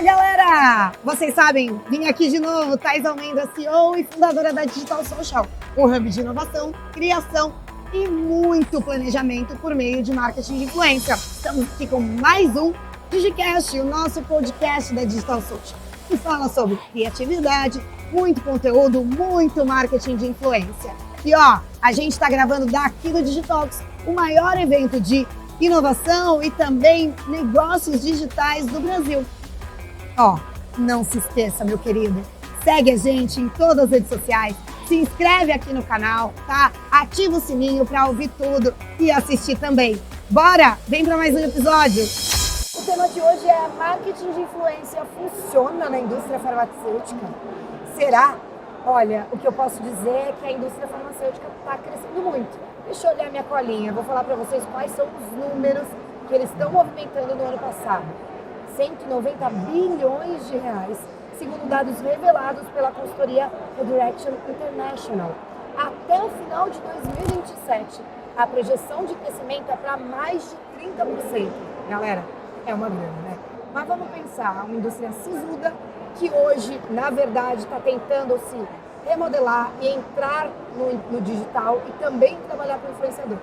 Fala, galera! Vocês sabem, vim aqui de novo, Thais Almeida, CEO e fundadora da Digital Social, um hub de inovação, criação e muito planejamento por meio de marketing de influência. Estamos aqui com mais um DigiCast, o nosso podcast da Digital Social, que fala sobre criatividade, muito conteúdo, muito marketing de influência. E ó, a gente está gravando daqui do Digitalks, o maior evento de inovação e também negócios digitais do Brasil. Ó, não se esqueça, meu querido, segue a gente em todas as redes sociais, se inscreve aqui no canal, tá? Ativa o sininho para ouvir tudo e assistir também. Bora? Vem para mais um episódio! O tema de hoje é marketing de influência funciona na indústria farmacêutica? Será? Olha, o que eu posso dizer é que a indústria farmacêutica está crescendo muito. Deixa eu olhar minha colinha, vou falar para vocês quais são os números que eles estão movimentando no ano passado. 190 bilhões de reais, segundo dados revelados pela consultoria Redirection International. Até o final de 2027, a projeção de crescimento é para mais de 30%. Galera, é uma grana, né? Mas vamos pensar, uma indústria sisuda que hoje, na verdade, está tentando se remodelar e entrar no digital e também trabalhar com influenciador.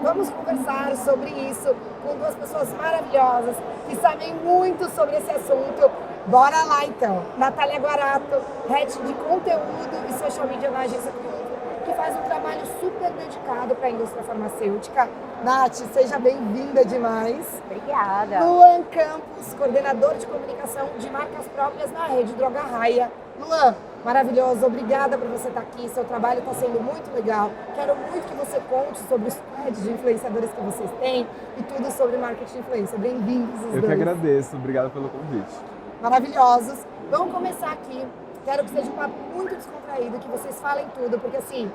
Vamos conversar sobre isso com duas pessoas maravilhosas que sabem muito sobre esse assunto. Bora lá então! Natália Guarato, Head de Conteúdo e Social Media na Agência Conteúdo, que faz um trabalho super dedicado para a indústria farmacêutica. Nath, seja bem-vinda demais. Obrigada. Luan Campos, coordenador de comunicação de marcas próprias na rede Droga Raia. Luan, maravilhoso, obrigada por você estar aqui, seu trabalho está sendo muito legal. Quero muito que você conte sobre os squads de influenciadores que vocês têm e tudo sobre marketing de influência. Bem-vindos os dois. Eu que agradeço, obrigado pelo convite. Maravilhosos. Vamos começar aqui. Quero que seja um papo muito descontraído, que vocês falem tudo, porque assim,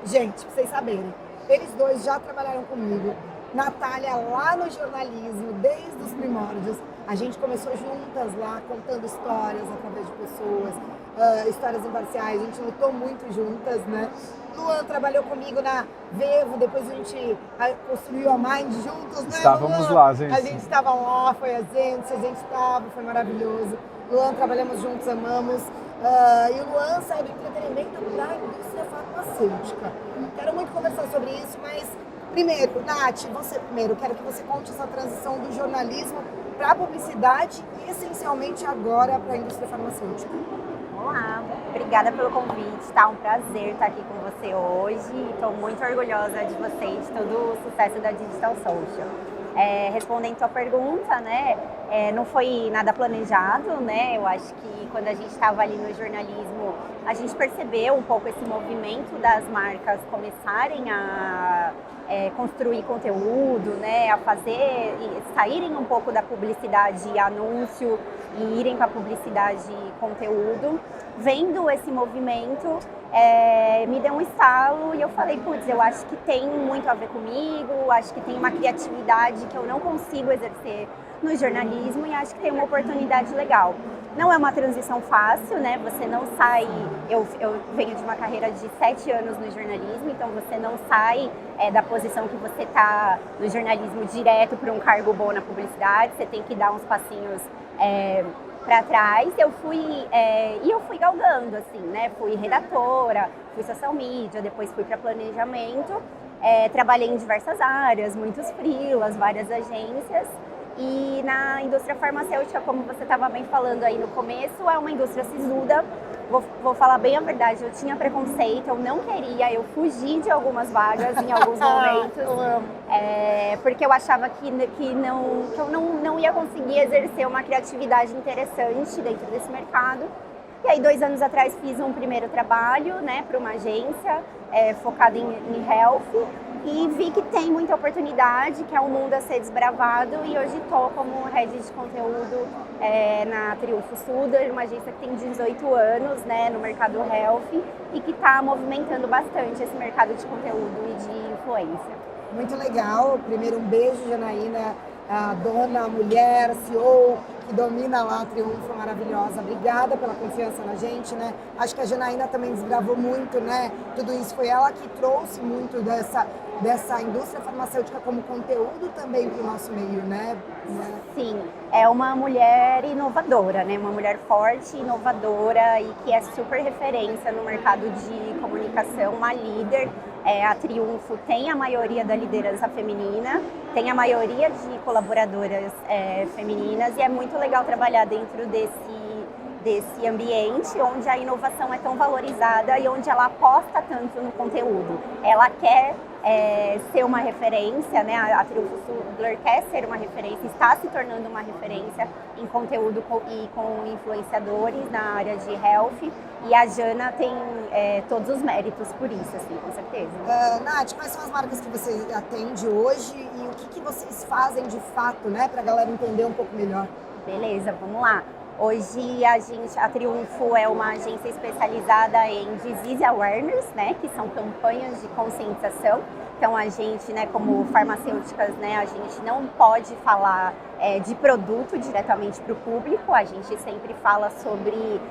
gente, pra vocês saberem, eles dois já trabalharam comigo. Natália lá no jornalismo, desde os primórdios. A gente começou juntas lá, contando histórias através de pessoas, histórias imparciais. A gente lutou muito juntas, né? Luan trabalhou comigo na Vevo, depois a gente construiu a Mind juntos, né? Estávamos Luan? lá, gente. A gente estava lá, foi a gente estava, foi maravilhoso. Luan, trabalhamos juntos, amamos. E o Luan saiu do entretenimento para a indústria farmacêutica. Quero muito conversar sobre isso, mas primeiro, Nath, você primeiro, quero que você conte essa transição do jornalismo para a publicidade e essencialmente agora para a indústria farmacêutica. Olá, obrigada pelo convite, tá um prazer estar aqui com você hoje. Estou muito orgulhosa de você e de todo o sucesso da Digital Social. Respondendo a tua pergunta, né, não foi nada planejado, né, eu acho que quando a gente estava ali no jornalismo, a gente percebeu um pouco esse movimento das marcas começarem a construir conteúdo, né, a saírem um pouco da publicidade e anúncio e irem para a publicidade e conteúdo. Vendo esse movimento, me deu um estalo e eu falei, putz, eu acho que tem muito a ver comigo, acho que tem uma criatividade que eu não consigo exercer no jornalismo e acho que tem uma oportunidade legal. Não é uma transição fácil, né? Você não sai... Eu venho de uma carreira de 7 anos no jornalismo, então você não sai da posição que você está no jornalismo direto para um cargo bom na publicidade, você tem que dar uns passinhos para trás. Eu fui galgando, assim, né? Fui redatora, fui social media, depois fui para planejamento, trabalhei em diversas áreas, muitos freelas, várias agências. E na indústria farmacêutica, como você estava bem falando aí no começo, é uma indústria sisuda. Vou falar bem a verdade, eu tinha preconceito, eu não queria, eu fugi de algumas vagas em alguns momentos, porque eu achava que eu não ia conseguir exercer uma criatividade interessante dentro desse mercado. E aí, 2 anos atrás, fiz um primeiro trabalho, né, para uma agência focada em health e vi que tem muita oportunidade, que é um mundo a ser desbravado e hoje estou como head de conteúdo na Triunfo Suder, uma agência que tem 18 anos, né, no mercado health e que está movimentando bastante esse mercado de conteúdo e de influência. Muito legal. Primeiro, um beijo, Janaína. a dona, a mulher, CEO, que domina lá a Triunfo, maravilhosa. Obrigada pela confiança na gente, né? Acho que a Janaína também desbravou muito, né? Tudo isso foi ela que trouxe muito dessa indústria farmacêutica como conteúdo também para o nosso meio, né? Sim, é uma mulher inovadora, né? Uma mulher forte, inovadora e que é super referência no mercado de comunicação, uma líder. A Triunfo tem a maioria da liderança feminina, tem a maioria de colaboradoras femininas e é muito legal trabalhar dentro desse ambiente onde a inovação é tão valorizada e onde ela aposta tanto no conteúdo. Ela quer ser uma referência, né? A Triunfo Sudler quer ser uma referência, está se tornando uma referência em conteúdo e com influenciadores na área de health, e a Jana tem todos os méritos por isso, assim, com certeza. Nath, quais são as marcas que você atende hoje e o que vocês fazem de fato, né, para a galera entender um pouco melhor? Beleza, vamos lá. Hoje a Triunfo é uma agência especializada em disease awareness, né, que são campanhas de conscientização. Então a gente, né, como farmacêuticas, né, a gente não pode falar de produto diretamente para o público. A gente sempre fala sobre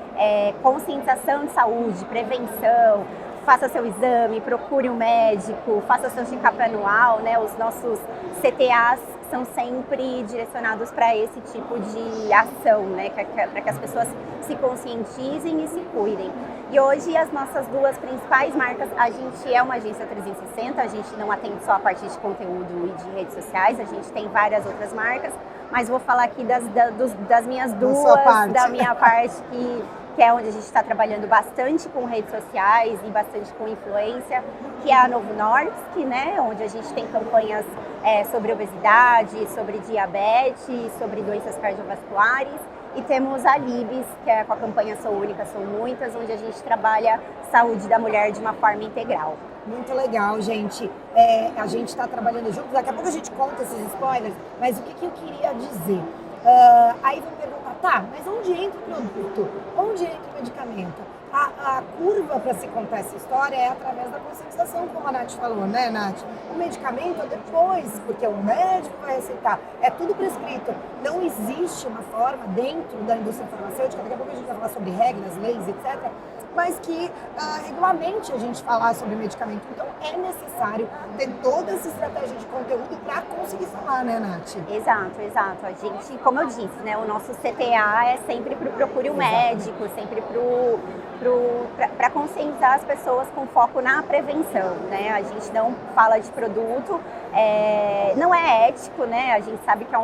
conscientização de saúde, prevenção. Faça seu exame, procure um médico, faça seu check-up anual, né? Os nossos CTAs são sempre direcionados para esse tipo de ação, né? Para que as pessoas se conscientizem e se cuidem. E hoje as nossas duas principais marcas, a gente é uma agência 360, a gente não atende só a parte de conteúdo e de redes sociais, a gente tem várias outras marcas, mas vou falar aqui das minhas duas, da minha parte que é onde a gente está trabalhando bastante com redes sociais e bastante com influência, que é a Novo Nordisk, né, onde a gente tem campanhas sobre obesidade, sobre diabetes, sobre doenças cardiovasculares, e temos a Libes, que é com a campanha Sou Única, Sou Muitas, onde a gente trabalha saúde da mulher de uma forma integral. Muito legal, gente. A gente está trabalhando juntos, daqui a pouco a gente conta esses spoilers, mas o que eu queria dizer? Aí vão perguntar, tá, mas onde entra o produto? Onde entra o medicamento? A curva para se contar essa história é através da conscientização, como a Nath falou, né, Nath? O medicamento é depois, porque o médico vai receitar. É tudo prescrito. Não existe uma forma dentro da indústria farmacêutica, daqui a pouco a gente vai falar sobre regras, leis, etc., mas que regulamente a gente falar sobre medicamento. Então é necessário ter toda essa estratégia de conteúdo para conseguir falar, né, Nath? Exato. A gente, como eu disse, né, o nosso CTA é sempre para procure um médico, sempre para conscientizar as pessoas com foco na prevenção, né? A gente não fala de produto, não é ético, né? A gente sabe que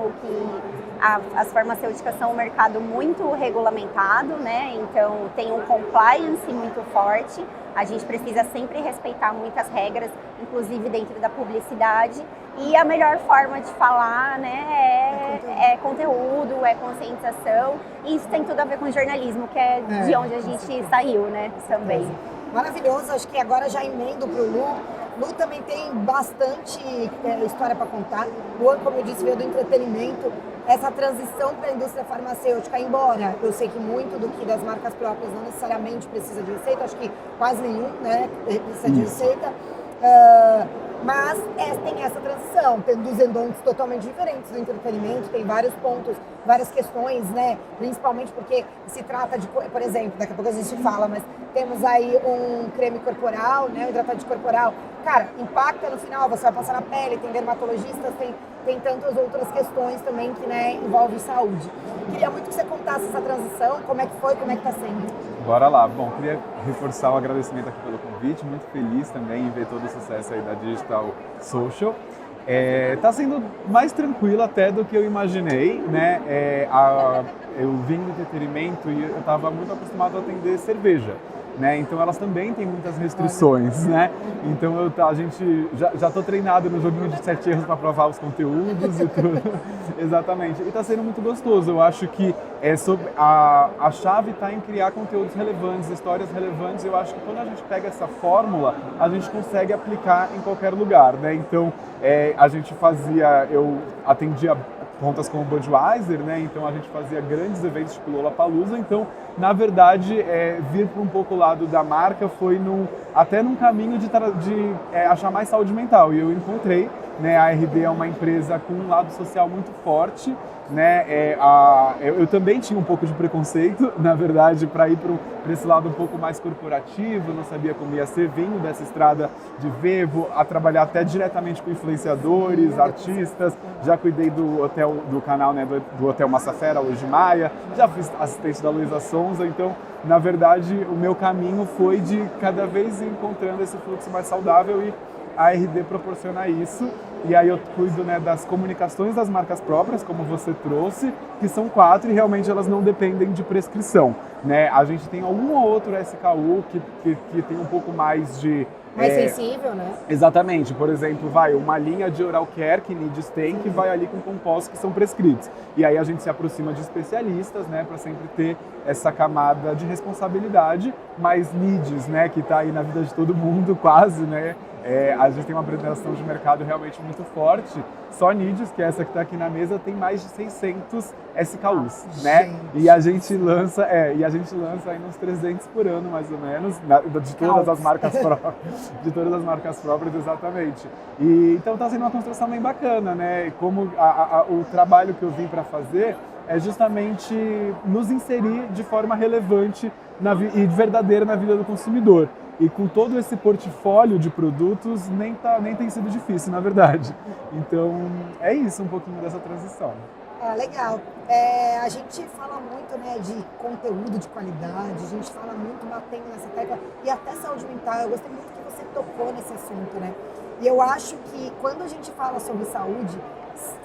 as farmacêuticas são um mercado muito regulamentado, né? Então tem um compliance muito forte. A gente precisa sempre respeitar muitas regras, inclusive dentro da publicidade. E a melhor forma de falar, né, é conteúdo, é conscientização. E isso tem tudo a ver com jornalismo, que é de onde a gente saiu, né, também. Maravilhoso, acho que agora já emendo para o Lu. Lu também tem bastante história para contar. Lu, como eu disse, veio do entretenimento. Essa transição para a indústria farmacêutica, embora eu sei que muito do que das marcas próprias não necessariamente precisa de receita, acho que quase nenhum, né, precisa de receita. Mas tem essa transição, tem dos endontes totalmente diferentes do entretenimento, tem vários pontos, várias questões, né? Principalmente porque se trata de, por exemplo, daqui a pouco a gente fala, mas temos aí um creme corporal, né? Um hidratante corporal. Cara, impacta no final, você vai passar na pele, tem dermatologistas, tem tantas outras questões também que, né, envolvem saúde. Queria muito que você contasse essa transição, como é que foi, como é que tá sendo. Bora lá. Bom, queria reforçar o agradecimento aqui pelo convite, muito feliz também em ver todo o sucesso aí da Digital Social. Tá sendo mais tranquilo até do que eu imaginei, né? Eu vim do entretenimento e eu estava muito acostumado a atender cerveja, né? Então elas também têm muitas restrições, né? Então a gente já tô treinado no joguinho de 7 erros para provar os conteúdos e tudo. Exatamente. E tá sendo muito gostoso. Eu acho que a chave está em criar conteúdos relevantes, histórias relevantes. Eu acho que quando a gente pega essa fórmula, a gente consegue aplicar em qualquer lugar, né? Então eu atendia contas como Budweiser, né? Então a gente fazia grandes eventos tipo Lollapalooza. Então na verdade, vir para um pouco o lado da marca foi até num caminho de achar mais saúde mental. E eu encontrei, né, a RD é uma empresa com um lado social muito forte, né? Eu também tinha um pouco de preconceito, na verdade, para ir para esse lado um pouco mais corporativo, não sabia como ia ser, vindo dessa estrada de Vevo, a trabalhar até diretamente com influenciadores, artistas, já cuidei do canal, né, do Hotel Massafera, hoje Maia, já fui assistente da Luísa Sonza, então, na verdade, o meu caminho foi de cada vez ir encontrando esse fluxo mais saudável e a RD proporciona isso. E aí eu cuido, né, das comunicações das marcas próprias, como você trouxe, que são 4 e realmente elas não dependem de prescrição, né? A gente tem algum ou outro SKU que tem um pouco mais de... Mais sensível, né? Exatamente. Por exemplo, uma linha de oral care que Nidis tem, que vai ali com compostos que são prescritos. E aí a gente se aproxima de especialistas, né, para sempre ter essa camada de responsabilidade, mas Nidis, né, que está aí na vida de todo mundo quase, né? A gente tem uma apresentação de mercado realmente muito forte. Só Nidis, que é essa que está aqui na mesa, tem mais de 600 SKUs, né? E a gente lança aí uns 300 por ano, mais ou menos, de todas as marcas próprias. De todas as marcas próprias, exatamente. E então está sendo uma construção bem bacana, né? Como o trabalho que eu vim para fazer é justamente nos inserir de forma relevante e verdadeira na vida do consumidor. E com todo esse portfólio de produtos, nem tem sido difícil, na verdade. Então, é isso, um pouquinho dessa transição. Legal. A gente fala muito, né, de conteúdo de qualidade, a gente fala muito batendo nessa tecla, e até saúde mental. Eu gostei muito que você tocou nesse assunto, né? E eu acho que quando a gente fala sobre saúde,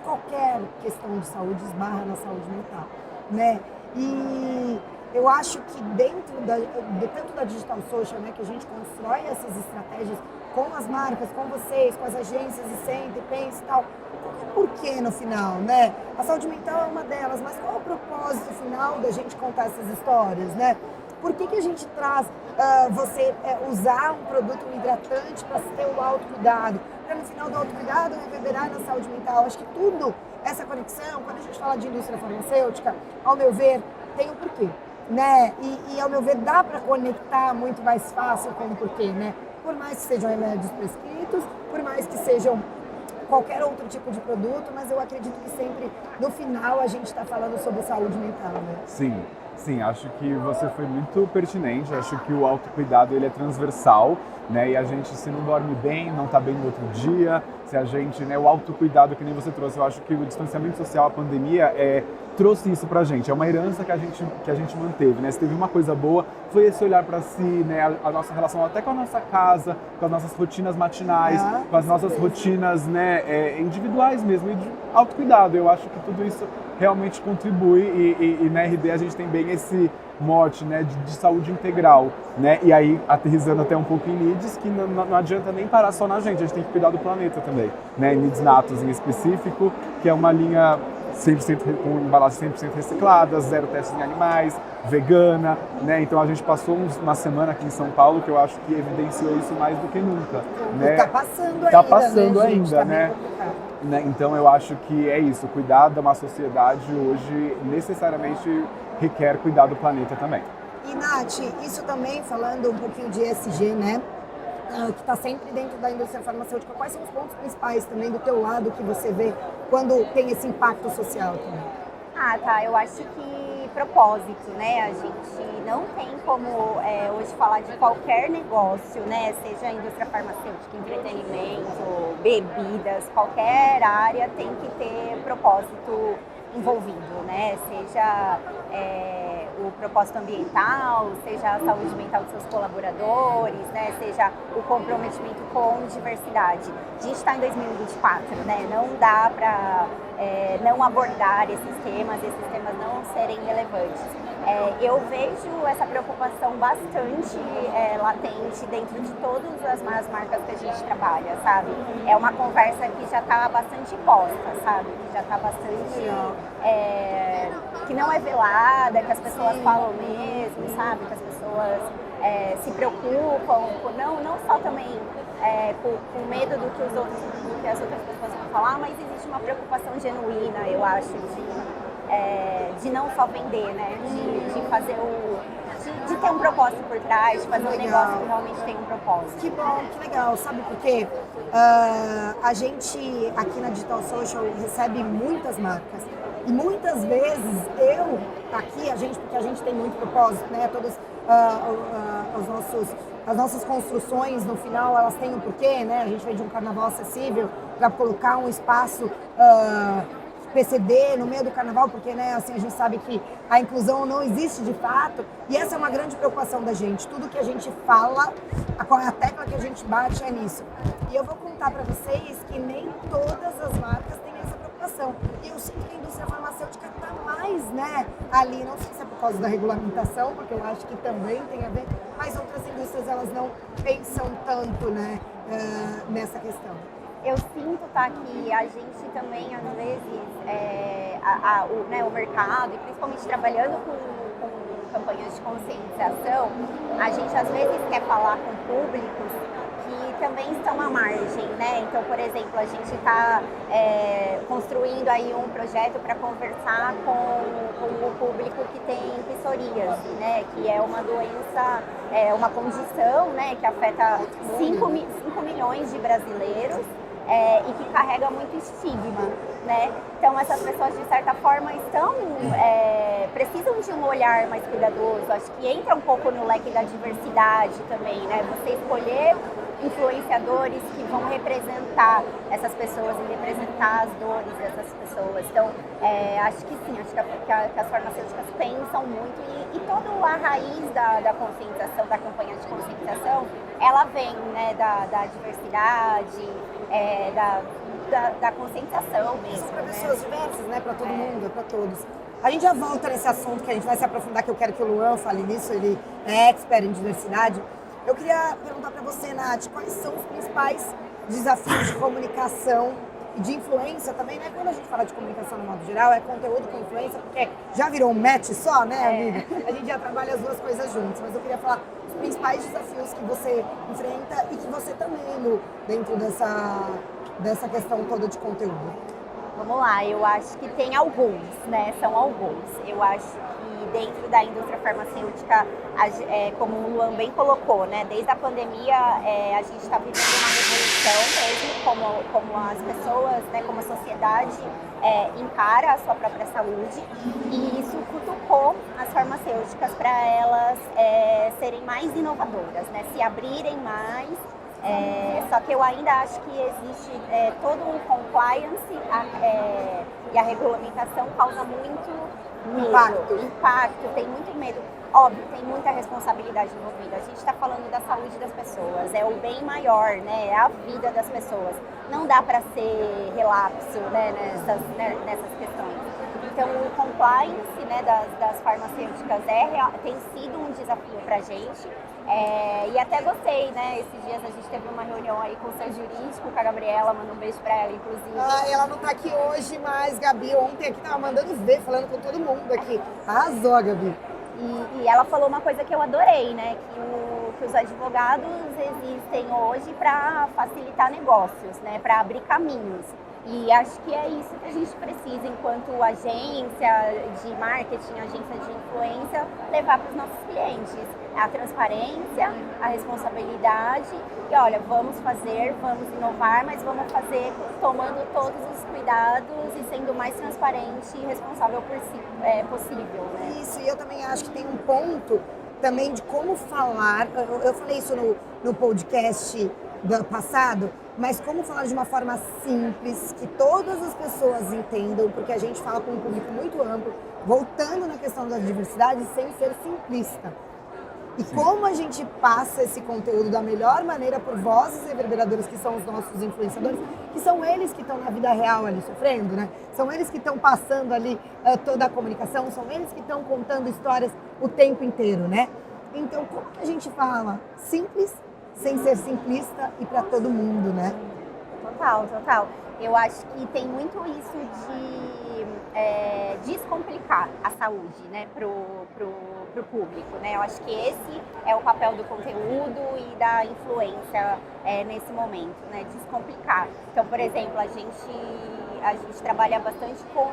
qualquer questão de saúde esbarra na saúde mental, né? E eu acho que dentro tanto da Digital Social, né, que a gente constrói essas estratégias com as marcas, com vocês, com as agências e sente, pensa e tal. Por que no final, né? A saúde mental é uma delas, mas qual é o propósito final da gente contar essas histórias, né? Por que a gente traz você usar um produto hidratante para ter o autocuidado? Para no final do autocuidado reverberar na saúde mental. Acho que tudo, essa conexão, quando a gente fala de indústria farmacêutica, ao meu ver, tem um porquê, né? E ao meu ver, dá para conectar muito mais fácil com o porquê, né? Por mais que sejam remédios prescritos, por mais que sejam qualquer outro tipo de produto, mas eu acredito que sempre, no final, a gente está falando sobre saúde mental, né? Sim, acho que você foi muito pertinente, acho que o autocuidado ele é transversal, né? E a gente, se não dorme bem, não está bem no outro dia, se a gente, né, o autocuidado que nem você trouxe, eu acho que o distanciamento social, a pandemia, trouxe isso pra gente, é uma herança que a gente manteve, né? Se teve uma coisa boa, foi esse olhar para si, né? A nossa relação até com a nossa casa, com as nossas rotinas matinais, com as nossas rotinas, né, individuais mesmo, e de autocuidado. Eu acho que tudo isso realmente contribui e na RD a gente tem bem esse mote, né, de saúde integral, né? E aí, aterrissando até um pouco em Nidis, que não adianta nem parar só na gente tem que cuidar do planeta também, né? Nidis Natus em específico, que é uma linha 100% com embalagens 100% recicladas, 0 testes em animais, vegana, né? Então a gente passou uma semana aqui em São Paulo que eu acho que evidenciou isso mais do que nunca, né? Tá passando tá ainda, passando né, ainda, tá né? Então eu acho que é isso, cuidar de uma sociedade hoje necessariamente requer cuidar do planeta também. E Nath, isso também falando um pouquinho de ESG, né? Que está sempre dentro da indústria farmacêutica. Quais são os pontos principais também do teu lado que você vê quando tem esse impacto social também? Eu acho que propósito, né? A gente não tem como hoje falar de qualquer negócio, né? Seja a indústria farmacêutica, entretenimento, bebidas, qualquer área tem que ter propósito envolvido, né? Seja o propósito ambiental, seja a saúde mental dos seus colaboradores, né? Seja o comprometimento com diversidade. A gente está em 2024, né? Não dá para não abordar esses temas não serem relevantes. Eu vejo essa preocupação bastante latente dentro de todas as marcas que a gente trabalha, sabe? É uma conversa que já está bastante posta, sabe? Que já está bastante... que não é velada, que as pessoas falam mesmo, sabe? Que as pessoas se preocupam, não só também com medo do que as outras pessoas vão falar, mas existe uma preocupação genuína, eu acho, de de não só vender, né? De fazer de ter um propósito por trás, de fazer um negócio que realmente tem um propósito. Que bom, que legal. Sabe por quê? A gente aqui na Digital Social recebe muitas marcas. E muitas vezes porque a gente tem muito propósito, né? Todas as nossas construções, no final, elas têm um porquê, né? A gente vem de um carnaval acessível para colocar um espaço PCD no meio do carnaval, porque, né, assim, a gente sabe que a inclusão não existe de fato, e essa é uma grande preocupação da gente. Tudo que a gente fala, a tecla que a gente bate é nisso. E eu vou contar para vocês que nem todas as marcas têm essa preocupação. E eu sinto que a indústria farmacêutica está mais, né, ali, não sei se é por causa da regulamentação, porque eu acho que também tem a ver, mas outras indústrias, elas não pensam tanto, né, nessa questão. Eu sinto, tá, que a gente também, às vezes, o mercado, e principalmente trabalhando com campanhas de conscientização, a gente às vezes quer falar com públicos que também estão à margem, né? Então, por exemplo, a gente está construindo aí um projeto para conversar com o público que tem psoríase, né? Que é uma doença, uma condição, né? Que afeta 5 milhões de brasileiros. E que carrega muito estigma, né? Então essas pessoas de certa forma precisam de um olhar mais cuidadoso. Acho que entra um pouco no leque da diversidade também, né? Você escolher influenciadores que vão representar essas pessoas e representar as dores dessas pessoas. Então, acho que sim, acho que as farmacêuticas pensam muito e toda a raiz da conscientização, da campanha de conscientização, ela vem, né, da diversidade, da conscientização mesmo. Para pessoas diversas, né? Para todo mundo, para todos. A gente já volta nesse assunto que a gente vai se aprofundar, que eu quero que o Luan fale nisso, ele é expert em diversidade. Eu queria perguntar para você, Nath, quais são os principais desafios de comunicação e de influência também, né? Quando a gente fala de comunicação no modo geral, é conteúdo com influência, porque já virou um match só, né, amiga? A gente já trabalha as duas coisas juntas, mas eu queria falar os principais desafios que você enfrenta e que você também, dentro dessa questão toda de conteúdo. Vamos lá, eu acho que tem alguns, né? São alguns. Eu acho que dentro da indústria farmacêutica, como o Luan bem colocou, né? Desde a pandemia, a gente está vivendo uma revolução mesmo, como as pessoas, né? Como a sociedade encara a sua própria saúde, e isso cutucou as farmacêuticas para elas serem mais inovadoras, né? Se abrirem mais. Só que eu ainda acho que existe todo um compliance e a regulamentação causa muito medo, impacto, tem muito medo. Óbvio, tem muita responsabilidade envolvida. A gente está falando da saúde das pessoas, é o bem maior, né? É a vida das pessoas. Não dá para ser relapso, né, nessas questões. Então, o compliance, né, das farmacêuticas tem sido um desafio para a gente. E até gostei, né? Esses dias a gente teve uma reunião aí com o seu jurídico, com a Gabriela, manda um beijo pra ela, inclusive. Ela não tá aqui hoje, mas Gabi ontem aqui tava mandando ver, falando com todo mundo aqui. Arrasou, Gabi. E ela falou uma coisa que eu adorei, né? Que os advogados existem hoje para facilitar negócios, né? Para abrir caminhos. E acho que é isso que a gente precisa, enquanto agência de marketing, agência de influência, levar para os nossos clientes. A transparência, a responsabilidade e, olha, vamos fazer, vamos inovar, mas vamos fazer tomando todos os cuidados e sendo o mais transparente e responsável possível, né? Isso, e eu também acho que tem um ponto também de como falar, eu falei isso no podcast do passado, mas como falar de uma forma simples, que todas as pessoas entendam, porque a gente fala com um público muito amplo, voltando na questão da diversidade, sem ser simplista. E como a gente passa esse conteúdo da melhor maneira por vozes reverberadoras, que são os nossos influenciadores, que são eles que estão na vida real ali sofrendo, né? São eles que estão passando ali toda a comunicação, são eles que estão contando histórias o tempo inteiro, né? Então, como que a gente fala simples, sem ser simplista e para todo mundo, né? Total, total. Eu acho que tem muito isso de descomplicar a saúde, né, pro público, né? Eu acho que esse é o papel do conteúdo e da influência nesse momento, né? Descomplicar. Então, por exemplo, a a gente trabalha bastante com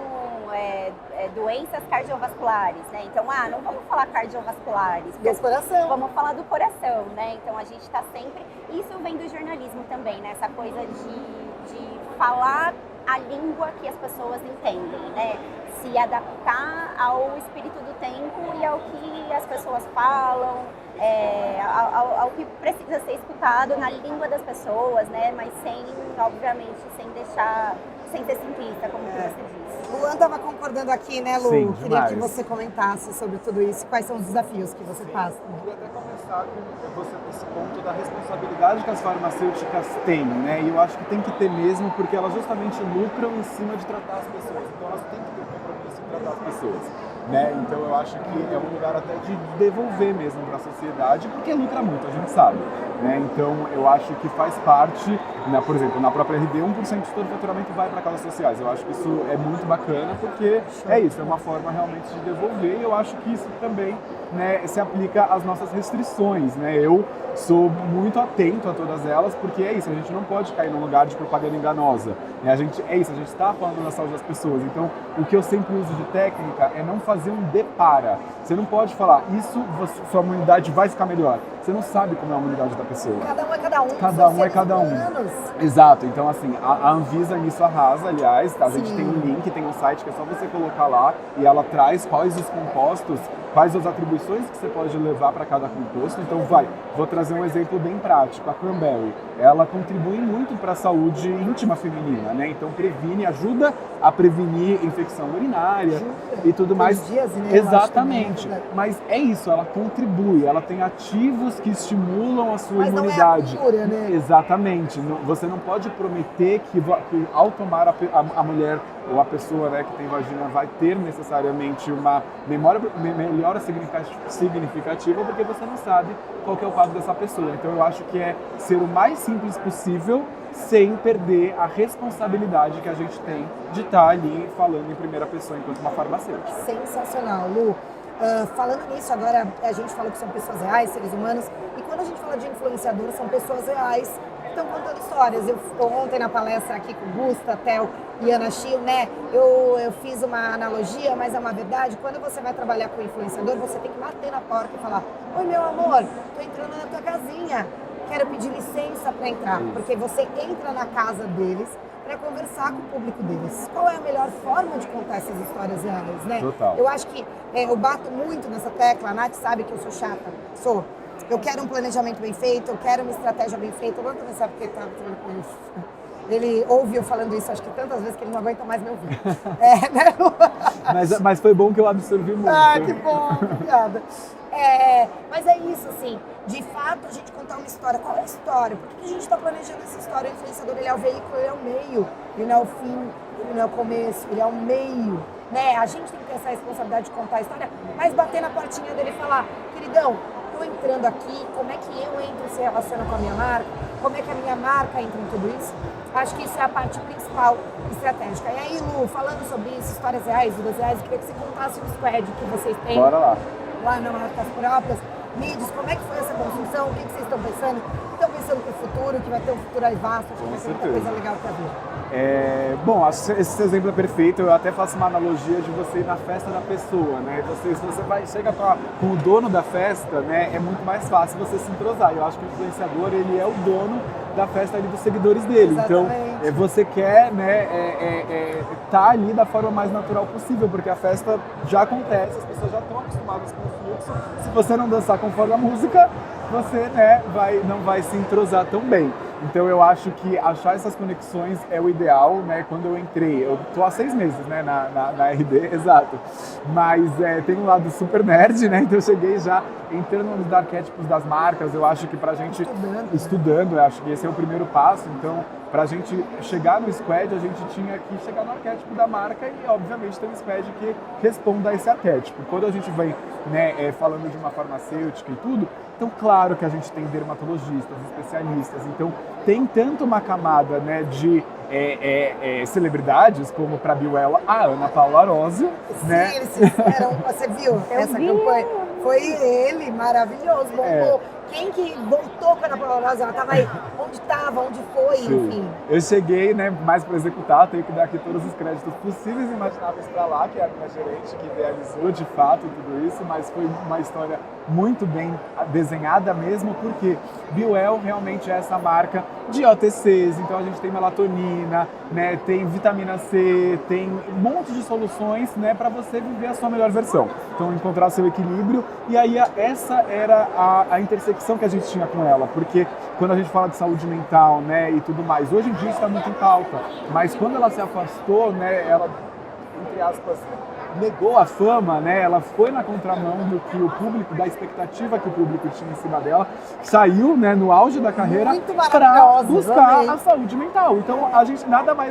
doenças cardiovasculares, né? Então, não vamos falar cardiovasculares. Do coração. Vamos falar do coração, né? Então, a gente está sempre... Isso vem do jornalismo também, né? Essa coisa de falar a língua que as pessoas entendem, né? Se adaptar ao espírito do tempo e ao que as pessoas falam, ao que precisa ser escutado na língua das pessoas, né? Mas obviamente, sem ser simplista, como você disse. Luan estava concordando aqui, né, Lu? Sim, Queria demais. que você comentasse sobre tudo isso. Quais são os desafios que você passa? Eu queria até começar com esse ponto da responsabilidade que as farmacêuticas têm, né? E eu acho que tem que ter mesmo, porque elas justamente lucram em cima de tratar as pessoas. Então elas têm que ter um compromisso em tratar as pessoas, né? Então eu acho que é um lugar até de devolver mesmo para a sociedade, porque lucra muito, a gente sabe, né? Então eu acho que faz parte, né? Por exemplo, na própria RD, 1% de todo o faturamento vai para causas sociais. Eu acho que isso é muito bacana, porque é isso, é uma forma realmente de devolver, e eu acho que isso também, né, se aplica às nossas restrições, né? Eu sou muito atento a todas elas, porque é isso, a gente não pode cair num lugar de propaganda enganosa, né? A gente está falando da saúde das pessoas, então o que eu sempre uso de técnica é não fazer um depara. Você não pode falar, sua imunidade vai ficar melhor. Você não sabe como é a imunidade da pessoa. Cada um é cada um. Cada um é cada um. Humanos. Exato, então assim, a Anvisa nisso arrasa, aliás, tá? A gente Sim. tem um link, tem um site que é só você colocar lá e ela traz quais os compostos, quais as atribuições que você pode levar para cada composto. Então vou trazer um exemplo bem prático, a cranberry. Ela contribui muito para a saúde íntima feminina, né? Então ajuda a prevenir infecção urinária e tudo mais. Dias, né? Exatamente, mas é isso, ela contribui, ela tem ativos que estimulam a sua imunidade. Não é a cura, né? Exatamente. Você não pode prometer que ao tomar a mulher ou a pessoa, né, que tem vagina vai ter necessariamente uma melhora significativa, porque você não sabe qual que é o quadro dessa pessoa. Então eu acho que é ser o mais simples possível, sem perder a responsabilidade que a gente tem de estar ali falando em primeira pessoa enquanto uma farmacêutica. Sensacional, Lu. Falando nisso, agora a gente falou que são pessoas reais, seres humanos, e quando a gente fala de influenciadores, são pessoas reais que estão contando histórias. Eu ontem na palestra aqui com Gusta, Theo e Ana Chio, né, eu fiz uma analogia, mas é uma verdade. Quando você vai trabalhar com influenciador, você tem que bater na porta e falar: oi, meu amor, tô entrando na tua casinha, quero pedir licença para entrar, porque você entra na casa deles para conversar com o público deles. Qual é a melhor forma de contar essas histórias reais, né? Total. Eu acho que eu bato muito nessa tecla, a Nath sabe que eu sou chata, eu quero um planejamento bem feito, eu quero uma estratégia bem feita, o Luan também sabe porque ele tá falando com isso. Ele ouve eu falando isso, acho que tantas vezes que ele não aguenta mais me ouvir. Né? Mas foi bom que eu absorvi muito. Ah, que bom, obrigada. Mas é isso, assim, de fato a gente contar uma história. Qual é a história? Por que a gente está planejando essa história? O influenciador, ele é o veículo, ele é o meio, ele não é o fim, ele não é o começo, ele é o meio, né? A gente tem que ter essa responsabilidade de contar a história, mas bater na portinha dele e falar: queridão, tô entrando aqui, como é que eu entro e se relaciona com a minha marca? Como é que a minha marca entra em tudo isso? Acho que isso é a parte principal estratégica. E aí, Lu, falando sobre isso, histórias reais, vidas reais, eu queria que você contasse o squad que vocês têm. Bora lá. Lá na Marcas Próprias, mídias, como é que foi essa construção, o que vocês estão pensando? Estão pensando para o futuro, que vai ter um futuro aí vasto, acho que vai ter muita coisa legal para ver. Bom, esse exemplo é perfeito. Eu até faço uma analogia de você ir na festa da pessoa, né? Se você chega com o dono da festa, né, é muito mais fácil você se entrosar. Eu acho que o influenciador, ele é o dono da festa ali dos seguidores dele. Exatamente. Então, você quer, né, tá ali da forma mais natural possível, porque a festa já acontece, as pessoas já estão acostumadas com o fluxo. Se você não dançar conforme a música, você, né, não vai se entrosar tão bem. Então eu acho que achar essas conexões é o ideal, né? Quando eu entrei, eu tô há 6 meses, né, na RD, exato. Mas tem um lado super nerd, né? Então eu cheguei já entrando nos arquétipos das marcas. Eu acho que pra gente estudando, eu acho que esse é o primeiro passo. Então, pra gente chegar no squad, a gente tinha que chegar no arquétipo da marca e, obviamente, ter um squad que responda a esse arquétipo. Quando a gente vem, né, falando de uma farmacêutica e tudo, então, claro que a gente tem dermatologistas, especialistas, então tem tanto uma camada, né, de celebridades, como para a Biuela, a Ana Paula Arósio, né? Sim, eles fizeram, você viu essa campanha? Foi ele, maravilhoso, bombou. Quem que voltou para a Polorosa? Ela estava aí, onde estava, onde foi, Sim. enfim. Eu cheguei, né, mais para executar, tenho que dar aqui todos os créditos possíveis e imagináveis para lá, que é a minha gerente que idealizou de fato tudo isso, mas foi uma história muito bem desenhada mesmo, porque Bioel realmente é essa marca de OTCs, então a gente tem melatonina, né, tem vitamina C, tem um monte de soluções, né, para você viver a sua melhor versão. Então encontrar seu equilíbrio, e aí essa era a intersecção que a gente tinha com ela, porque quando a gente fala de saúde mental, né, e tudo mais, hoje em dia está muito em pauta, mas quando ela se afastou, né, ela, entre aspas, negou a fama, né? Ela foi na contramão do que o público, da expectativa que o público tinha em cima dela, saiu, né, no auge da carreira para buscar a saúde mental. Então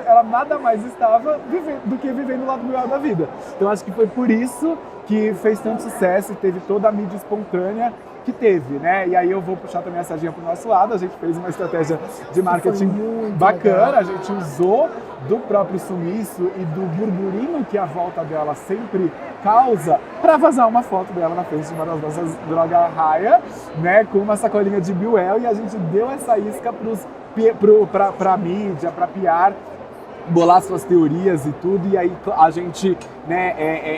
ela nada mais estava do que vivendo o lado melhor da vida. Então acho que foi por isso que fez tanto sucesso e teve toda a mídia espontânea que teve, né? E aí eu vou puxar também a sardinha pro nosso lado, a gente fez uma estratégia de marketing bacana, legal. A gente usou do próprio sumiço e do burburinho que a volta dela sempre causa para vazar uma foto dela na frente de uma das nossas drogas raia, né? Com uma sacolinha de Bioel, e a gente deu essa isca pra mídia, pra PR, bolar suas teorias e tudo, e aí a gente, né,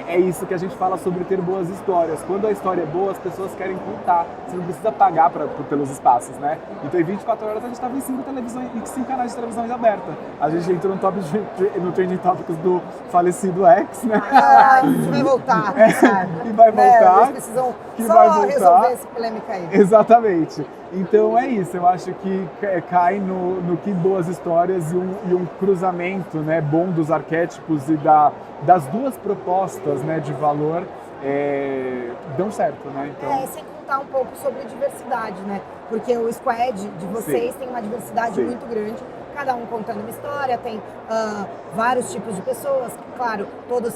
é isso que a gente fala sobre ter boas histórias. Quando a história é boa, as pessoas querem contar, você não precisa pagar pelos espaços, né? Então em 24 horas a gente estava em 5 canais de televisões abertas. A gente entrou no Trending Topics do falecido X, né? A gente vai voltar, sabe? E vai voltar. Eles precisam só resolver essa polêmica aí. Exatamente. Então é isso, eu acho que cai no que boas histórias e um cruzamento, né, bom dos arquétipos e das duas propostas, né, de valor dão certo, né? Então... sem contar um pouco sobre a diversidade, né? Porque o squad de vocês tem uma diversidade muito grande, cada um contando uma história, tem vários tipos de pessoas, claro, todos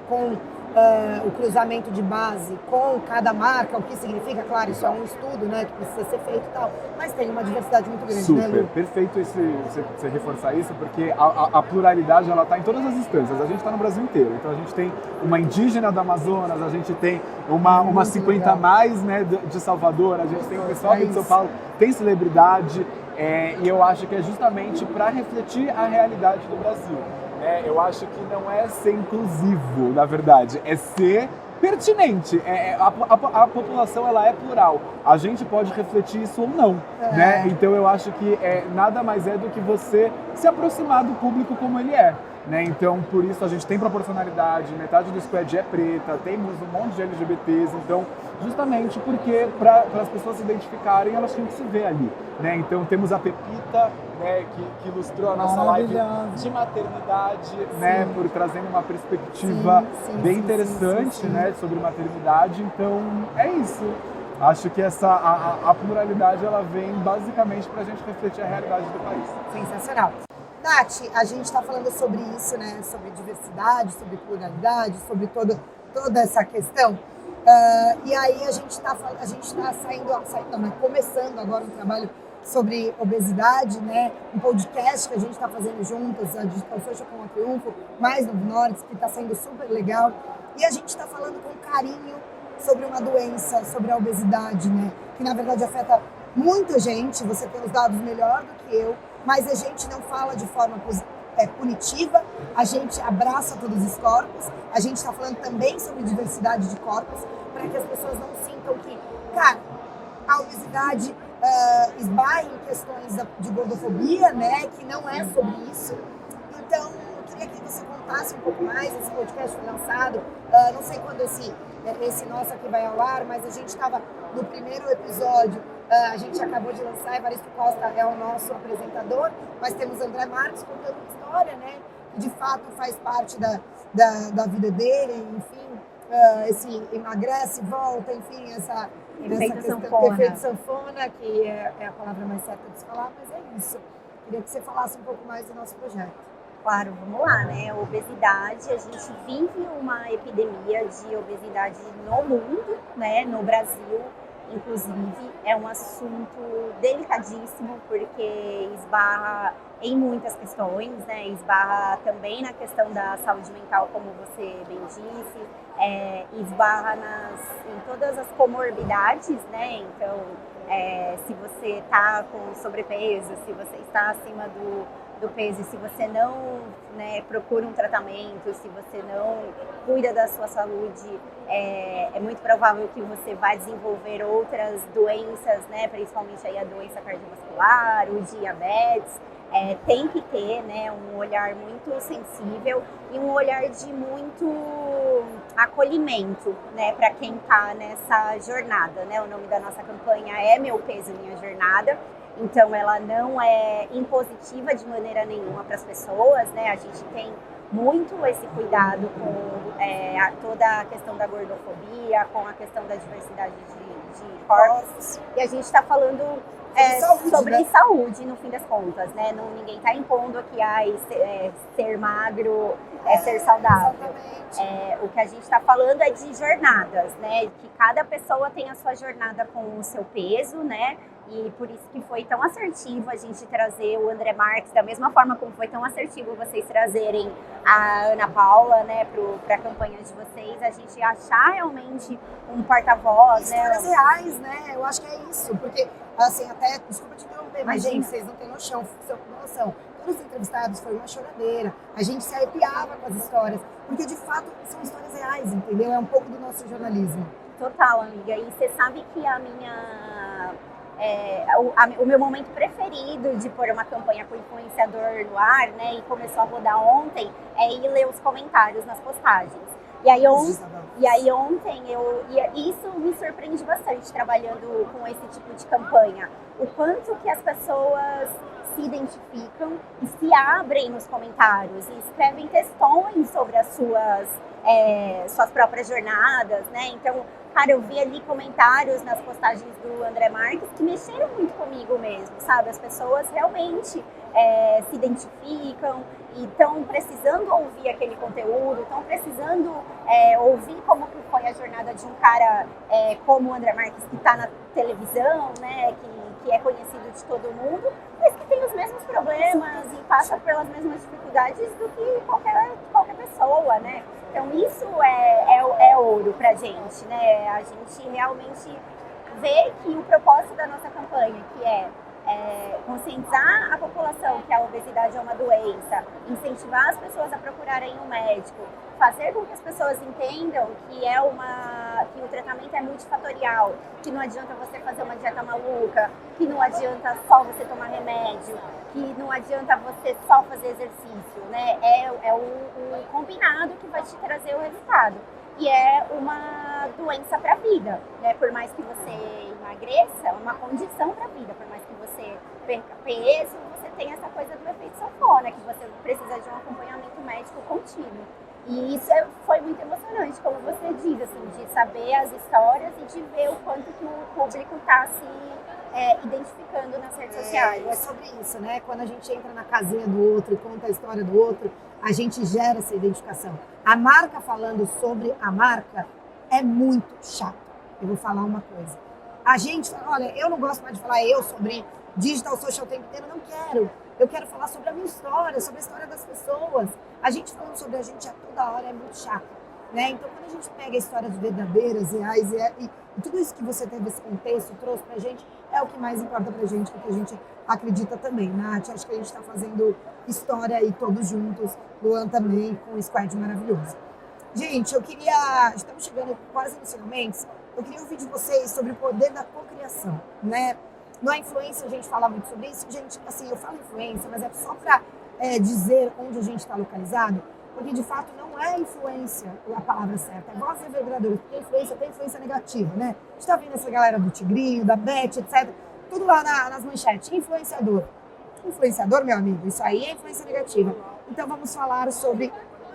com o cruzamento de base com cada marca, o que significa, claro, isso é um estudo, né, que precisa ser feito e tal, mas tem uma diversidade muito grande, super, né, Lu? Perfeito você reforçar isso, porque a pluralidade, ela está em todas as instâncias, a gente está no Brasil inteiro, então a gente tem uma indígena do Amazonas, a gente tem uma 50 legal. Mais, né, de Salvador, a gente tem o pessoal aqui de São Paulo, tem celebridade, e eu acho que é justamente para refletir a realidade do Brasil. Eu acho que não é ser inclusivo, na verdade, é ser pertinente. A população, ela é plural. A gente pode refletir isso ou não, né? Então eu acho que nada mais é do que você se aproximar do público como ele é. Né? Então, por isso a gente tem proporcionalidade, metade do squad é preta, temos um monte de LGBTs, então, justamente porque para as pessoas se identificarem, elas tinham que se ver ali, né? Então, temos a Pepita, né, que ilustrou a nossa live de maternidade, né, por trazendo uma perspectiva bem interessante, né, sobre maternidade. Então, é isso. Acho que a pluralidade, ela vem basicamente para a gente refletir a realidade do país. Sensacional. Nath, a gente está falando sobre isso, né? Sobre diversidade, sobre pluralidade, sobre toda essa questão. E aí a gente está começando agora um trabalho sobre obesidade, né? Um podcast que a gente está fazendo juntas, a Digital Social com a Triunfo, mais no Norte, que está sendo super legal. E a gente está falando com carinho sobre uma doença, sobre a obesidade, né? Que na verdade afeta muita gente, você tem os dados melhor do que eu, mas a gente não fala de forma punitiva, a gente abraça todos os corpos, a gente está falando também sobre diversidade de corpos, para que as pessoas não sintam que, cara, a obesidade esbarra em questões de gordofobia, né, que não é sobre isso. Então, eu queria que você contasse um pouco mais, esse podcast foi lançado, não sei quando esse nosso aqui vai ao ar, mas a gente estava no primeiro episódio, a gente acabou de lançar, Evaristo Costa é o nosso apresentador, mas temos André Marques contando uma história, né, que de fato faz parte da vida dele, enfim, esse emagrece, volta, enfim, essa efeito sanfona, que é a palavra mais certa de se falar, mas é isso. Queria que você falasse um pouco mais do nosso projeto. Claro, vamos lá, né? Obesidade, a gente vive uma epidemia de obesidade no mundo, né? No Brasil, inclusive, é um assunto delicadíssimo porque esbarra em muitas questões, né? Esbarra também na questão da saúde mental, como você bem disse, esbarra em todas as comorbidades, né? Então, se você está com sobrepeso, se você está acima do peso, se você não, né, procura um tratamento, se você não cuida da sua saúde, é muito provável que você vai desenvolver outras doenças, né, principalmente aí a doença cardiovascular, o diabetes. Tem que ter, né, um olhar muito sensível e um olhar de muito acolhimento, né, para quem está nessa jornada, né? O nome da nossa campanha é Meu Peso, Minha Jornada. Então, ela não é impositiva de maneira nenhuma para as pessoas, né? A gente tem muito esse cuidado com toda a questão da gordofobia, com a questão da diversidade de corpos. E a gente está falando sobre saúde, no fim das contas, né? Ninguém está impondo aqui ser magro é ser saudável. O que a gente está falando é de jornadas, né? Que cada pessoa tem a sua jornada com o seu peso, né? E por isso que foi tão assertivo a gente trazer o André Marques, da mesma forma como foi tão assertivo vocês trazerem a Ana Paula, né, para a campanha de vocês, a gente achar realmente um porta-voz, né? Histórias reais, né? Eu acho que é isso, porque, assim, até, desculpa te interromper, mas, gente, vocês não têm noção. Todos os entrevistados foi uma choradeira, a gente se arrepiava com as histórias, porque de fato são histórias reais, entendeu? É um pouco do nosso jornalismo. Total, amiga. E você sabe que o meu momento preferido de pôr uma campanha com influenciador no ar, né, e começou a rodar ontem, é ir ler os comentários nas postagens. E aí ontem isso me surpreende bastante trabalhando com esse tipo de campanha. O quanto que as pessoas se identificam e se abrem nos comentários e escrevem textões sobre as suas próprias jornadas, né? Então, cara, eu vi ali comentários nas postagens do André Marques que mexeram muito comigo mesmo, sabe? As pessoas realmente se identificam e estão precisando ouvir aquele conteúdo, estão precisando ouvir como que foi a jornada de um cara como o André Marques, que está na televisão, né? Que é conhecido de todo mundo, mas que tem os mesmos problemas e passa pelas mesmas dificuldades do que qualquer pessoa, né? Então isso é ouro pra gente, né? A gente realmente vê que o propósito da nossa campanha, que é conscientizar a população que a obesidade é uma doença, incentivar as pessoas a procurarem um médico, fazer com que as pessoas entendam que o tratamento é multifatorial, que não adianta você fazer uma dieta maluca, que não adianta só você tomar remédio, que não adianta você só fazer exercício, né? É o combinado que vai te trazer o resultado. E é uma doença para a vida, né? Por mais que você emagreça, é uma condição para a vida. Por mais que você perca peso, você tem essa coisa do efeito sanfona, que você precisa de um acompanhamento médico contínuo. E isso foi muito emocionante, como você diz, assim, de saber as histórias e de ver o quanto que o público está se identificando nas redes sociais. É sobre isso, né? Quando a gente entra na casinha do outro e conta a história do outro, a gente gera essa identificação. A marca falando sobre a marca é muito chato. Eu vou falar uma coisa. A gente fala, olha, eu não gosto mais de falar sobre digital social o tempo inteiro, não quero. Eu quero falar sobre a minha história, sobre a história das pessoas. A gente falando sobre a gente a toda hora é muito chato, né? Então, quando a gente pega histórias verdadeiras, reais, e tudo isso que você teve esse contexto, trouxe pra gente, é o que mais importa pra gente, porque a gente acredita também. Nath, acho que a gente está fazendo história aí todos juntos, Luan também, com um squad maravilhoso. Gente, estamos chegando quase nos finalmente, eu queria ouvir de vocês sobre o poder da cocriação, né? Na influência a gente fala muito sobre isso, gente, assim, eu falo influência, mas é só para dizer onde a gente está localizado, porque de fato não é influência a palavra certa, é voz reverberadora, porque influência tem influência negativa, né? A gente está vendo essa galera do Tigrinho, da Beth, etc., tudo lá nas manchetes, influenciador. Influenciador, meu amigo, isso aí é influência negativa. Então vamos falar sobre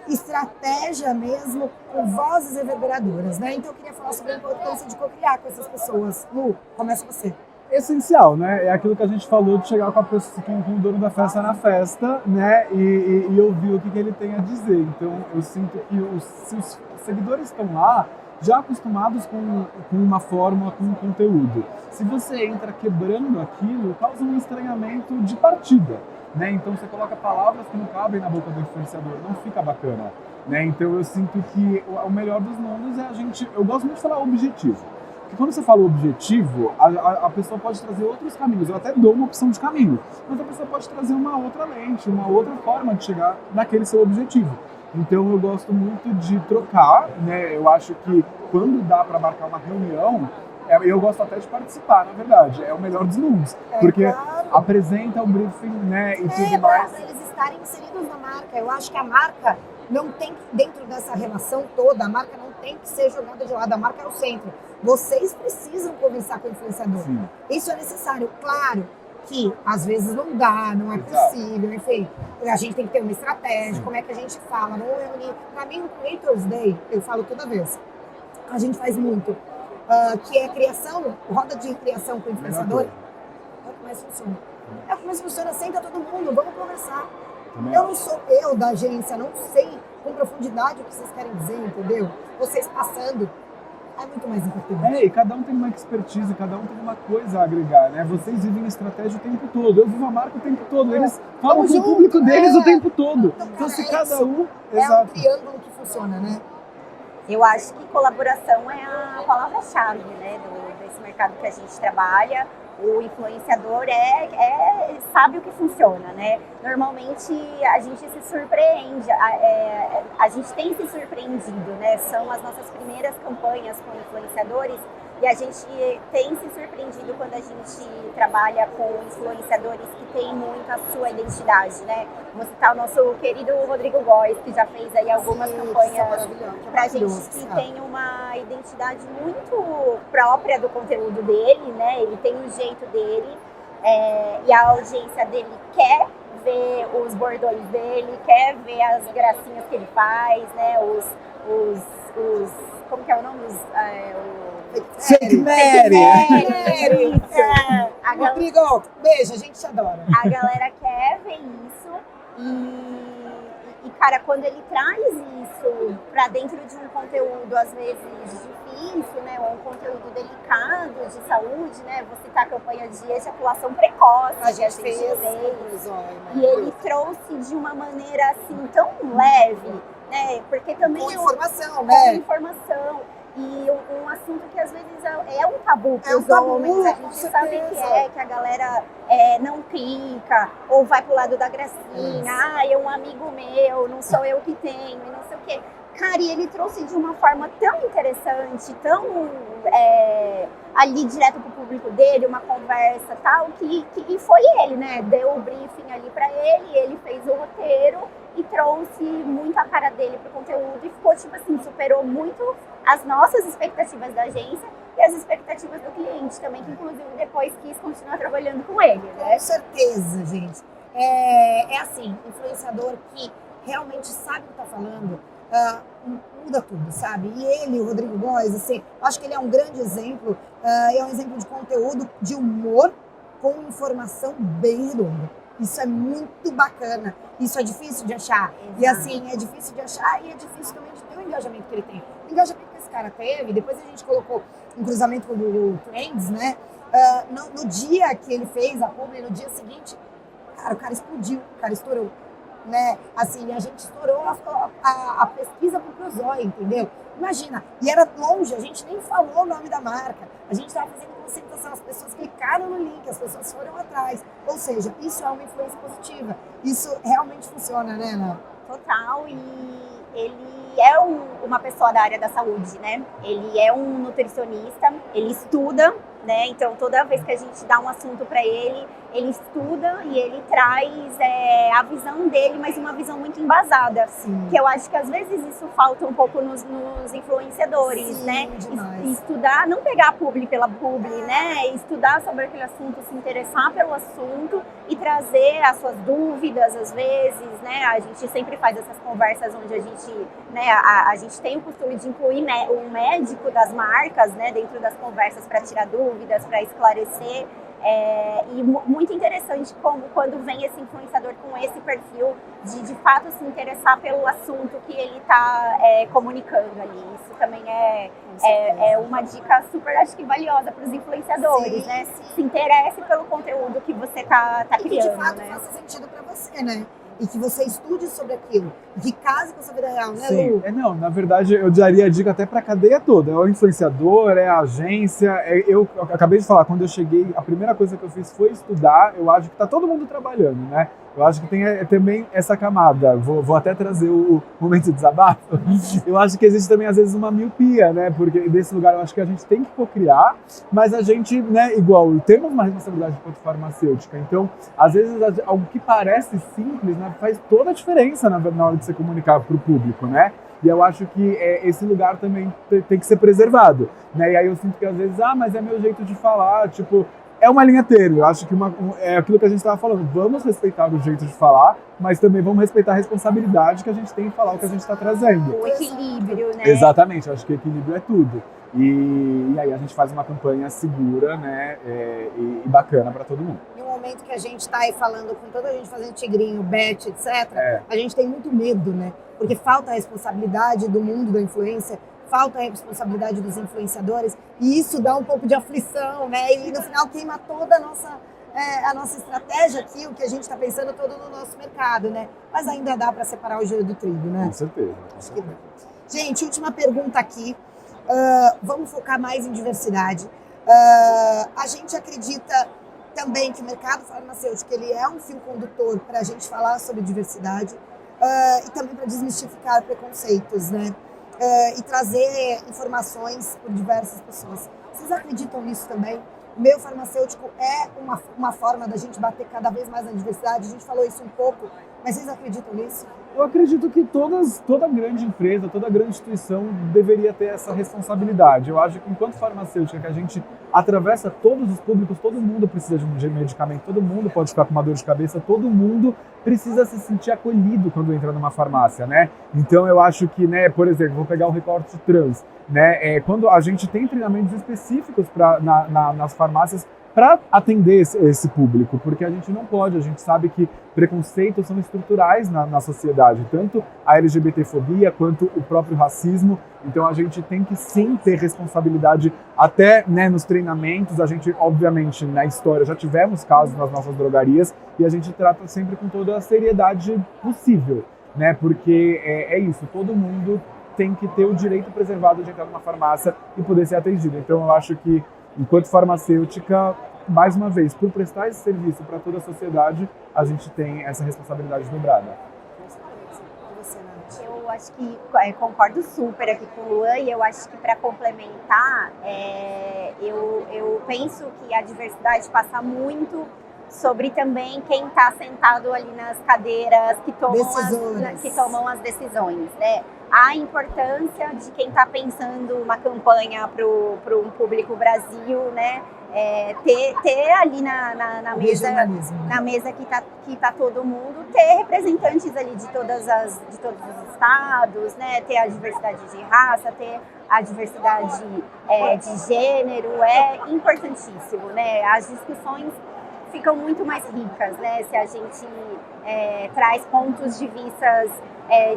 estratégia mesmo com vozes reverberadoras, né? Então eu queria falar sobre a importância de cocriar com essas pessoas. Lu, começa você. Essencial, né? É aquilo que a gente falou de chegar com a pessoa, com o dono da festa na festa, né? E ouvir o que ele tem a dizer. Então eu sinto que se os seguidores estão lá, já acostumados com uma forma, com um conteúdo. Se você entra quebrando aquilo, causa um estranhamento de partida, né? Então você coloca palavras que não cabem na boca do influenciador, não fica bacana, né? Então eu sinto que o melhor dos mundos é eu gosto muito de falar objetivo. que quando você fala o objetivo, a pessoa pode trazer outros caminhos. Eu até dou uma opção de caminho, mas a pessoa pode trazer uma outra lente, uma outra forma de chegar naquele seu objetivo. Então eu gosto muito de trocar, né? Eu acho que quando dá para marcar uma reunião, eu gosto até de participar, na verdade. É o melhor dos mundos. Porque claro. Apresenta o briefing, né? E tudo mais. Para eles estarem inseridos na marca. Eu acho que a marca não tem que, dentro dessa relação toda, a marca não tem que ser jogada de lado. A marca é o centro. Vocês precisam conversar com o influenciador. Sim. Isso é necessário. Claro que às vezes não dá, não é possível, enfim. A gente tem que ter uma estratégia, como é que a gente fala, vamos reunir. Para mim, o Creators Day, eu falo toda vez, a gente faz muito. Que é criação, roda de criação com o influenciador, é o que mais funciona. É o que mais funciona, senta todo mundo, vamos conversar. Eu não sou eu da agência, não sei com profundidade o que vocês querem dizer, entendeu? Vocês passando, é muito mais importante. E cada um tem uma expertise, cada um tem uma coisa a agregar, né? Vocês vivem estratégia o tempo todo, eu vivo a marca o tempo todo, eles falam com o público deles o tempo todo. Então se cada um... É um triângulo que funciona, né? Eu acho que colaboração é a palavra-chave, né, desse mercado que a gente trabalha. O influenciador sabe o que funciona, né? Normalmente a gente se surpreende, a gente tem se surpreendido, né? São as nossas primeiras campanhas com influenciadores e a gente tem se surpreendido quando a gente trabalha com influenciadores que têm muito a sua identidade, né? Vou citar o nosso querido Rodrigo Góes, que já fez aí algumas campanhas pra gente que tem uma identidade muito própria do conteúdo dele, né? Ele tem o jeito dele e a audiência dele quer ver os bordões dele, quer ver as gracinhas que ele faz, né? Como que é o nome? Fake Mary! Rodrigo, beijo, a gente te adora. A galera quer ver isso e, cara, quando ele traz isso pra dentro de um conteúdo, às vezes, difícil, né, ou um conteúdo delicado de saúde, né, vou citar a campanha de ejaculação precoce, a gente fez, e ele trouxe de uma maneira, assim, tão leve, né, porque também... Com informação, né? Com informação. E um assunto que às vezes é um tabu para os homens, a gente sabe que a galera não clica, ou vai pro lado da gracinha, é um amigo meu, não sou eu que tenho, e não sei o quê. Cara, e ele trouxe de uma forma tão interessante, tão ali direto pro público dele, uma conversa tal, que foi ele, né? Deu o briefing ali para ele fez o roteiro e trouxe muito a cara dele pro conteúdo e ficou, tipo assim, superou muito as nossas expectativas da agência e as expectativas do cliente também, que inclusive depois quis continuar trabalhando com ele, né? Com certeza, gente. É assim, influenciador que realmente sabe o que tá falando, muda tudo, sabe? E ele, o Rodrigo Góes, assim, acho que ele é um grande exemplo, é um exemplo de conteúdo, de humor com informação bem redonda. Isso é muito bacana, isso é difícil de achar. Exato. E assim, é difícil de achar e é difícil também de ter o engajamento que ele tem. O engajamento que esse cara teve, depois a gente colocou um cruzamento com o Trends, né? No dia que ele fez a publi, no dia seguinte, cara, o cara explodiu, o cara estourou. Né? Assim, a gente estourou a pesquisa pro Prozói, entendeu? Imagina, e era longe, a gente nem falou o nome da marca, a gente estava fazendo conscientização, as pessoas clicaram no link, as pessoas foram atrás, ou seja, isso é uma influência positiva, isso realmente funciona, né, Ana? Total, e ele é uma pessoa da área da saúde, né? Ele é um nutricionista, ele estuda, né? Então toda vez que a gente dá um assunto para ele estuda e ele traz a visão dele, mas uma visão muito embasada. Sim. Que eu acho que às vezes isso falta um pouco nos influenciadores, sim, né? Demais. Estudar, não pegar a publi pela publi, né? Estudar sobre aquele assunto, se interessar pelo assunto e trazer as suas dúvidas, às vezes, né? A gente sempre faz essas conversas onde a gente, né? A gente tem o costume de incluir o médico das marcas, né? Dentro das conversas para tirar dúvidas, para esclarecer. E muito interessante como quando vem esse influenciador com esse perfil de fato se interessar pelo assunto que ele está comunicando ali. Isso também é uma dica super, acho que valiosa para os influenciadores, sim, né? Sim. Se interesse pelo conteúdo que você tá criando, que de fato né? faça sentido para você, né? e que você estude sobre aquilo, e que case com a sua vida real, né, Sim. Lu? Não, na verdade eu daria a dica até para a cadeia toda. É o influenciador, é a agência. Eu acabei de falar, quando eu cheguei, a primeira coisa que eu fiz foi estudar. Eu acho que tá todo mundo trabalhando, né? Eu acho que tem também essa camada. Vou até trazer o momento de desabafo. Eu acho que existe também, às vezes, uma miopia, né? Porque desse lugar eu acho que a gente tem que cocriar, mas a gente, né, igual, temos uma responsabilidade enquanto farmacêutica. Então, às vezes, algo que parece simples, né, faz toda a diferença na hora de se comunicar para o público, né? E eu acho que esse lugar também tem que ser preservado, né? E aí eu sinto que, às vezes, mas é meu jeito de falar, tipo... É uma linha tênue, eu acho que é aquilo que a gente estava falando, vamos respeitar o jeito de falar, mas também vamos respeitar a responsabilidade que a gente tem em falar o que a gente está trazendo. O equilíbrio, né? Exatamente, eu acho que o equilíbrio é tudo. E aí a gente faz uma campanha segura, né, e bacana para todo mundo. No momento que a gente está aí falando com toda a gente fazendo tigrinho, bet, etc., a gente tem muito medo, né? Porque falta a responsabilidade do mundo da influência, falta a responsabilidade dos influenciadores, e isso dá um pouco de aflição, né? E no final queima toda a nossa estratégia aqui, o que a gente está pensando todo no nosso mercado, né? Mas ainda dá para separar o joio do trigo, né? Com certeza. Acho que dá. Gente, última pergunta aqui. Vamos focar mais em diversidade. A gente acredita também que o mercado farmacêutico ele é um fio condutor para a gente falar sobre diversidade e também para desmistificar preconceitos, né? E trazer informações por diversas pessoas. Vocês acreditam nisso também? O meio farmacêutico é uma forma da gente bater cada vez mais na diversidade? A gente falou isso um pouco, mas vocês acreditam nisso? Eu acredito que toda grande empresa, toda grande instituição deveria ter essa responsabilidade. Eu acho que enquanto farmacêutica, que a gente atravessa todos os públicos, todo mundo precisa de um medicamento, todo mundo pode ficar com uma dor de cabeça, todo mundo precisa se sentir acolhido quando entra numa farmácia, né? Então eu acho que, né, por exemplo, vou pegar o recorte trans, né? Quando a gente tem treinamentos específicos nas farmácias para atender esse público, porque a gente não pode, a gente sabe que preconceitos são estruturais na sociedade, tanto a LGBTfobia quanto o próprio racismo, então a gente tem que sim ter responsabilidade até, né, nos treinamentos. A gente, obviamente, na história já tivemos casos nas nossas drogarias e a gente trata sempre com toda a seriedade possível, né, porque é isso, todo mundo tem que ter o direito preservado de entrar numa farmácia e poder ser atendido. Então eu acho que enquanto farmacêutica, mais uma vez, por prestar esse serviço para toda a sociedade, a gente tem essa responsabilidade dobrada. Eu acho que concordo super aqui com o Luan, e eu acho que para complementar, eu penso que a diversidade passa muito sobre também quem está sentado ali nas cadeiras que tomam as decisões, né? A importância de quem está pensando uma campanha para um público Brasil, né? Ter ali na mesa que tá todo mundo, ter representantes ali de todos os estados, né? Ter a diversidade de raça, ter a diversidade de gênero, é importantíssimo, né? As discussões ficam muito mais ricas, né? Se a gente traz pontos de vistas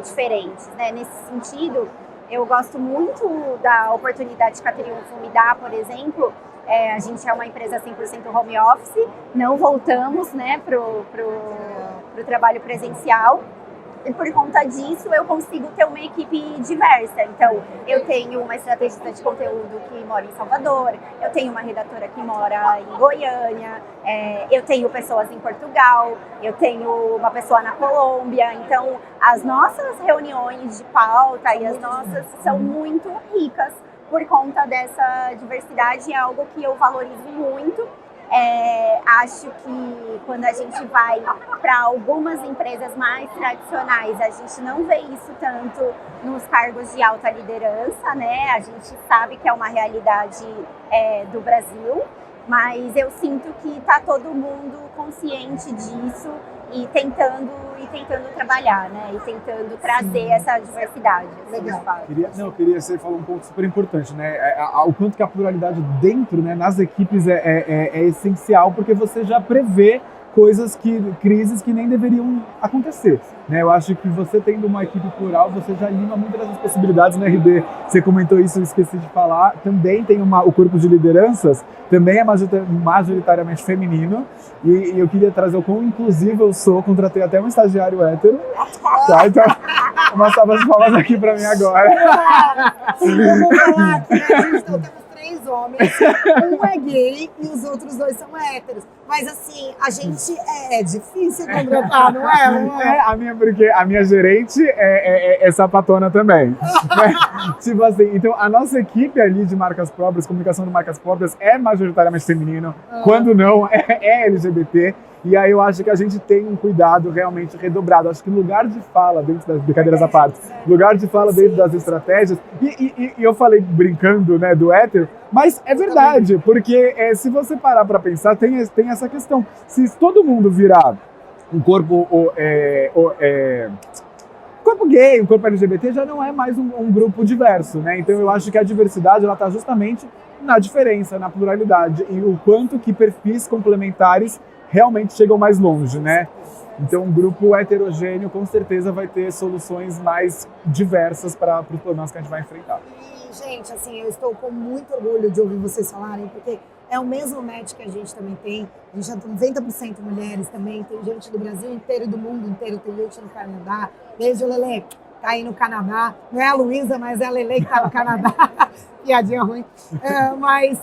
diferentes, né? Nesse sentido, eu gosto muito da oportunidade que a Triunfo me dá, por exemplo. A gente é uma empresa 100% home office, não voltamos, né, pro trabalho presencial. E por conta disso, eu consigo ter uma equipe diversa. Então, eu tenho uma estrategista de conteúdo que mora em Salvador, eu tenho uma redatora que mora em Goiânia, eu tenho pessoas em Portugal, eu tenho uma pessoa na Colômbia. Então, as nossas reuniões de pauta e as nossas são muito ricas por conta dessa diversidade. É algo que eu valorizo muito. Acho que quando a gente vai para algumas empresas mais tradicionais, a gente não vê isso tanto nos cargos de alta liderança, né? A gente sabe que é uma realidade do Brasil, mas eu sinto que está todo mundo consciente disso e tentando trabalhar, né? E tentando trazer essa diversidade. Legal. Você falou um ponto super importante, né? O quanto que a pluralidade dentro, né, nas equipes é essencial, porque você já prevê crises que nem deveriam acontecer, né? Eu acho que você tendo uma equipe plural, você já lima muitas dessas possibilidades, né, RD? Você comentou isso, eu esqueci de falar. Também tem o corpo de lideranças, também é majoritariamente feminino, e eu queria trazer o quão inclusivo eu sou, contratei até um estagiário hétero, tá? Então, uma salva de palmas aqui pra mim agora. Eu vou falar aqui, né? A gente temos 3 homens, um é gay e os outros 2 são héteros. Mas assim, a gente é difícil contratar, não é? Não é? Porque a minha gerente é sapatona também. Né? Tipo assim, então a nossa equipe ali de marcas próprias, comunicação de marcas próprias, é majoritariamente feminino, quando não é LGBT. E aí eu acho que a gente tem um cuidado realmente redobrado. Acho que lugar de fala, dentro das brincadeiras à parte, lugar de fala dentro das estratégias, e eu falei brincando, né, do hétero, mas é verdade, porque se você parar para pensar, tem essa questão. Se todo mundo virar um corpo corpo gay, um corpo LGBT, já não é mais um grupo diverso, né? Então eu acho que a diversidade ela está justamente na diferença, na pluralidade, e o quanto que perfis complementares realmente chegam mais longe, né? Então, um grupo heterogêneo com certeza vai ter soluções mais diversas para os problemas que a gente vai enfrentar. E, gente, assim, eu estou com muito orgulho de ouvir vocês falarem, porque é o mesmo match que a gente também tem. A gente é 90% mulheres também, tem gente do Brasil inteiro e do mundo inteiro, tem gente no Canadá. Beijo, Lelê, tá aí no Canadá. Não é a Luísa, mas é a Lelê que tá no Canadá. Piadinha ruim. Mas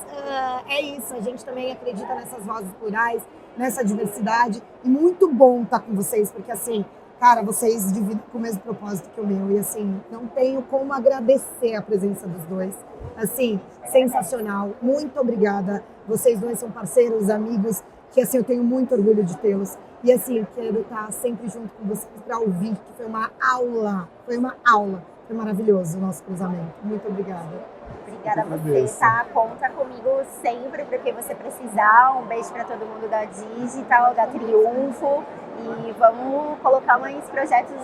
é isso, a gente também acredita nessas vozes plurais, nessa diversidade, e muito bom estar com vocês, porque assim, cara, vocês dividem com o mesmo propósito que o meu, e assim, não tenho como agradecer a presença dos dois, assim, sensacional, muito obrigada, vocês dois são parceiros, amigos, que assim, eu tenho muito orgulho de tê-los, e assim, eu quero estar sempre junto com vocês para ouvir, que foi uma aula, foi maravilhoso o nosso cruzamento, muito obrigada. Obrigada a você, tá? Conta comigo sempre para que você precisar. Um beijo para todo mundo da Digital, da Triunfo. E vamos colocar mais projetos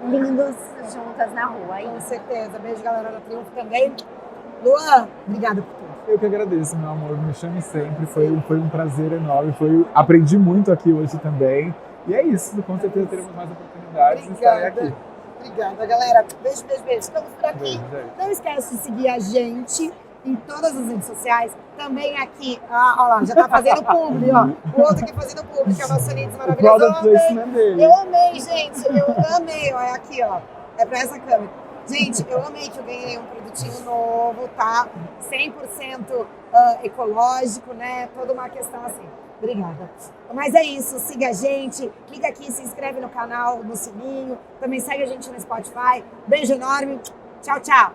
lindos juntas na rua. Com certeza. Beijo, galera da Triunfo também. Luan, obrigada por tudo. Eu que agradeço, meu amor. Me chame sempre. Foi um prazer enorme. Aprendi muito aqui hoje também. E é isso. Com certeza teremos mais oportunidades de estar aqui. Obrigada, galera. Beijo, beijo, beijo. Estamos por aqui. Beijo, não esquece de seguir a gente em todas as redes sociais. Também aqui, ó lá, já tá fazendo publi, ó. O outro aqui fazendo publi, que é o nosso Unidos maravilhoso. Eu amei, gente. Eu amei, ó. É aqui, ó. É pra essa câmera. Gente, eu amei que eu ganhei um produtinho novo, tá? 100% ecológico, né? Toda uma questão assim. Obrigada. Mas é isso, siga a gente, clica aqui, se inscreve no canal, no sininho, também segue a gente no Spotify. Beijo enorme, tchau, tchau!